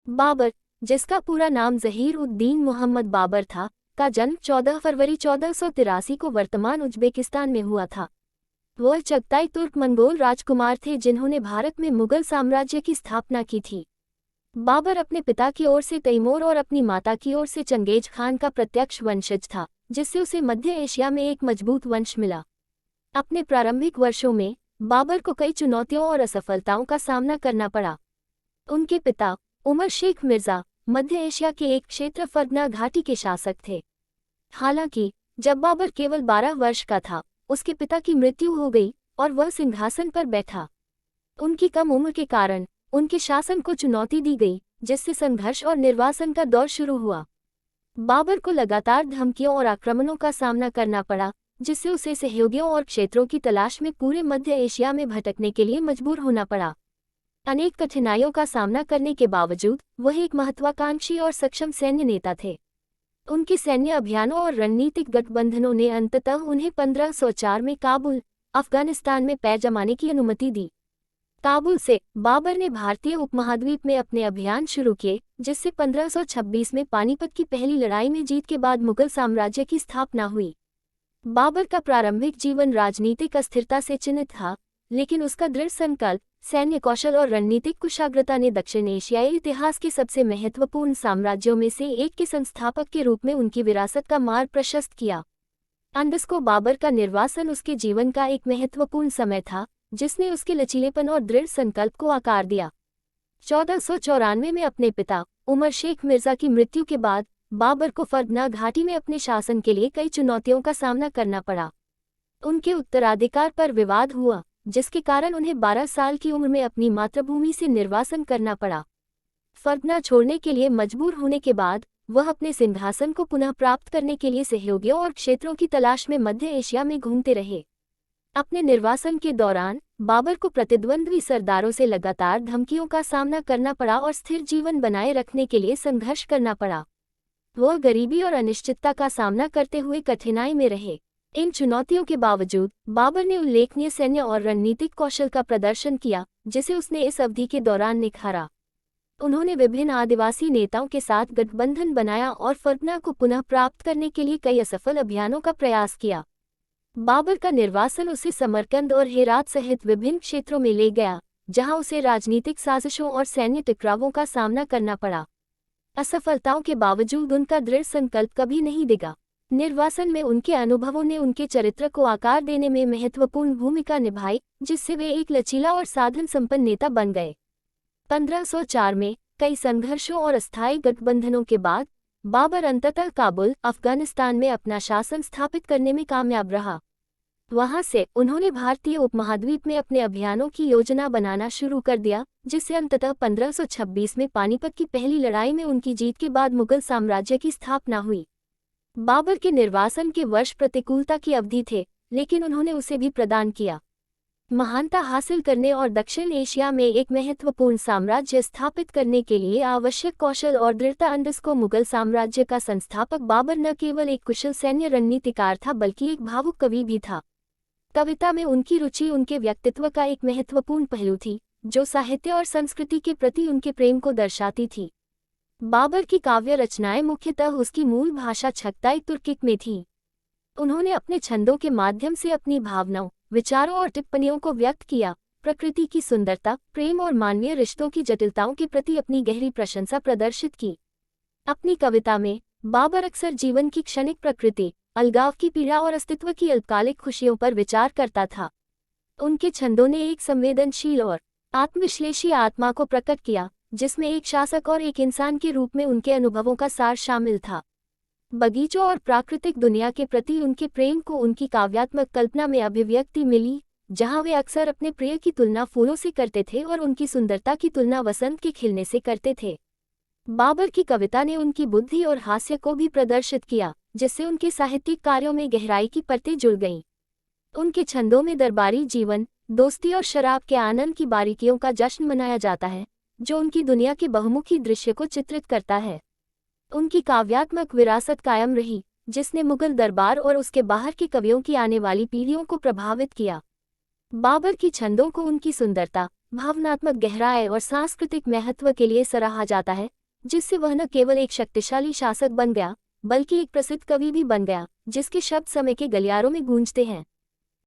बाबर, जिसका पूरा नाम ज़हीर-उद-दीन मोहम्मद बाबर था, का जन्म 14 फरवरी 1483 को वर्तमान उज़्बेकिस्तान में हुआ था। वह चगताई तुर्क मंगोल राजकुमार थे जिन्होंने भारत में मुगल साम्राज्य की स्थापना की थी। बाबर अपने पिता की ओर से तैमूर और अपनी माता की ओर से चंगेज खान का प्रत्यक्ष वंशज था, जिससे उसे मध्य एशिया में एक मजबूत वंश मिला। अपने प्रारंभिक वर्षों में बाबर को कई चुनौतियों और असफलताओं का सामना करना पड़ा। उनके पिता उमर शेख मिर्जा मध्य एशिया के एक क्षेत्र फरगना घाटी के शासक थे। हालांकि जब बाबर केवल 12 वर्ष का था, उसके पिता की मृत्यु हो गई और वह सिंहासन पर बैठा। उनकी कम उम्र के कारण उनके शासन को चुनौती दी गई, जिससे संघर्ष और निर्वासन का दौर शुरू हुआ। बाबर को लगातार धमकियों और आक्रमणों का सामना करना पड़ा, जिससे उसे सहयोगियों और क्षेत्रों की तलाश में पूरे मध्य एशिया में भटकने के लिए मजबूर होना पड़ा। अनेक कठिनाइयों का सामना करने के बावजूद वह एक महत्वाकांक्षी और सक्षम सैन्य नेता थे। उनके सैन्य अभियानों और रणनीतिक गठबंधनों ने अंततः उन्हें 1504 में काबुल, अफगानिस्तान में पैर जमाने की अनुमति दी। काबुल से बाबर ने भारतीय उपमहाद्वीप में अपने अभियान शुरू किए, जिससे 1526 में पानीपत की पहली लड़ाई में जीत के बाद मुगल साम्राज्य की स्थापना हुई। बाबर का प्रारंभिक जीवन राजनीतिक अस्थिरता से चिन्हित था, लेकिन उसका दृढ़ संकल्प, सैन्य कौशल और रणनीतिक कुशाग्रता ने दक्षिण एशियाई इतिहास के सबसे महत्वपूर्ण साम्राज्यों में से एक के संस्थापक के रूप में उनकी विरासत का मार्ग प्रशस्त किया। अंडस को बाबर का निर्वासन उसके जीवन का एक महत्वपूर्ण समय था, जिसने उसके लचीलेपन और दृढ़ संकल्प को आकार दिया। 1494 में अपने पिता उमर शेख मिर्जा की मृत्यु के बाद बाबर को फरगना घाटी में अपने शासन के लिए कई चुनौतियों का सामना करना पड़ा। उनके उत्तराधिकार पर विवाद हुआ, जिसके कारण उन्हें 12 साल की उम्र में अपनी मातृभूमि से निर्वासन करना पड़ा। फरगना छोड़ने के लिए मजबूर होने के बाद वह अपने सिंहासन को पुनः प्राप्त करने के लिए सहयोगियों और क्षेत्रों की तलाश में मध्य एशिया में घूमते रहे। अपने निर्वासन के दौरान बाबर को प्रतिद्वंद्वी सरदारों से लगातार धमकियों का सामना करना पड़ा और स्थिर जीवन बनाए रखने के लिए संघर्ष करना पड़ा। वह गरीबी और अनिश्चितता का सामना करते हुए कठिनाई में रहे। इन चुनौतियों के बावजूद बाबर ने उल्लेखनीय सैन्य और रणनीतिक कौशल का प्रदर्शन किया, जिसे उसने इस अवधि के दौरान निखारा। उन्होंने विभिन्न आदिवासी नेताओं के साथ गठबंधन बनाया और फरगना को पुनः प्राप्त करने के लिए कई असफल अभियानों का प्रयास किया। बाबर का निर्वासन उसे समरकंद और हेरात सहित विभिन्न क्षेत्रों में ले गया, जहां उसे राजनीतिक साजिशों और सैन्य टकरावों का सामना करना पड़ा। असफलताओं के बावजूद उनका दृढ़ संकल्प कभी नहीं डिगा। निर्वासन में उनके अनुभवों ने उनके चरित्र को आकार देने में महत्वपूर्ण भूमिका निभाई, जिससे वे एक लचीला और साधन संपन्न नेता बन गए। 1504 में कई संघर्षों और अस्थायी गठबंधनों के बाद बाबर अंततः काबुल, अफगानिस्तान में अपना शासन स्थापित करने में कामयाब रहा। वहां से उन्होंने भारतीय उपमहाद्वीप में अपने अभियानों की योजना बनाना शुरू कर दिया, जिससे अंततः 1526 में पानीपत की पहली लड़ाई में उनकी जीत के बाद मुगल साम्राज्य की स्थापना हुई। बाबर के निर्वासन के वर्ष प्रतिकूलता की अवधि थे, लेकिन उन्होंने उसे भी प्रदान किया। महानता हासिल करने और दक्षिण एशिया में एक महत्वपूर्ण साम्राज्य स्थापित करने के लिए आवश्यक कौशल और दृढ़ता अंडस को मुगल साम्राज्य का संस्थापक बाबर न केवल एक कुशल सैन्य रणनीतिकार था, बल्कि एक भावुक कवि भी था। कविता में उनकी रुचि उनके व्यक्तित्व का एक महत्वपूर्ण पहलू थी, जो साहित्य और संस्कृति के प्रति उनके प्रेम को दर्शाती थी। बाबर की काव्य रचनाएं मुख्यतः उसकी मूल भाषा चगताई तुर्किक में थीं। उन्होंने अपने छंदों के माध्यम से अपनी भावनाओं, विचारों और टिप्पणियों को व्यक्त किया, प्रकृति की सुंदरता, प्रेम और मानवीय रिश्तों की जटिलताओं के प्रति अपनी गहरी प्रशंसा प्रदर्शित की। अपनी कविता में बाबर अक्सर जीवन की क्षणिक प्रकृति, अलगाव की पीड़ा और अस्तित्व की अल्पकालिक खुशियों पर विचार करता था। उनके छंदों ने एक संवेदनशील और आत्मविश्लेषी आत्मा को प्रकट किया, जिसमें एक शासक और एक इंसान के रूप में उनके अनुभवों का सार शामिल था। बगीचों और प्राकृतिक दुनिया के प्रति उनके प्रेम को उनकी काव्यात्मक कल्पना में अभिव्यक्ति मिली, जहां वे अक्सर अपने प्रिय की तुलना फूलों से करते थे और उनकी सुंदरता की तुलना वसंत के खिलने से करते थे। बाबर की कविता ने उनकी बुद्धि और हास्य को भी प्रदर्शित किया, जिससे उनके साहित्यिक कार्यों में गहराई की परतें जुड़ गईं। उनके छंदों में दरबारी जीवन, दोस्ती और शराब के आनंद की बारीकियों का जश्न मनाया जाता है, जो उनकी दुनिया के बहुमुखी दृश्य को चित्रित करता है। उनकी काव्यात्मक विरासत कायम रही, जिसने मुगल दरबार और उसके बाहर के कवियों की आने वाली पीढ़ियों को प्रभावित किया। बाबर की छंदों को उनकी सुंदरता, भावनात्मक गहराई और सांस्कृतिक महत्व के लिए सराहा जाता है, जिससे वह न केवल एक शक्तिशाली शासक बन गया, बल्कि एक प्रसिद्ध कवि भी बन गया, जिसके शब्द समय के गलियारों में गूंजते हैं।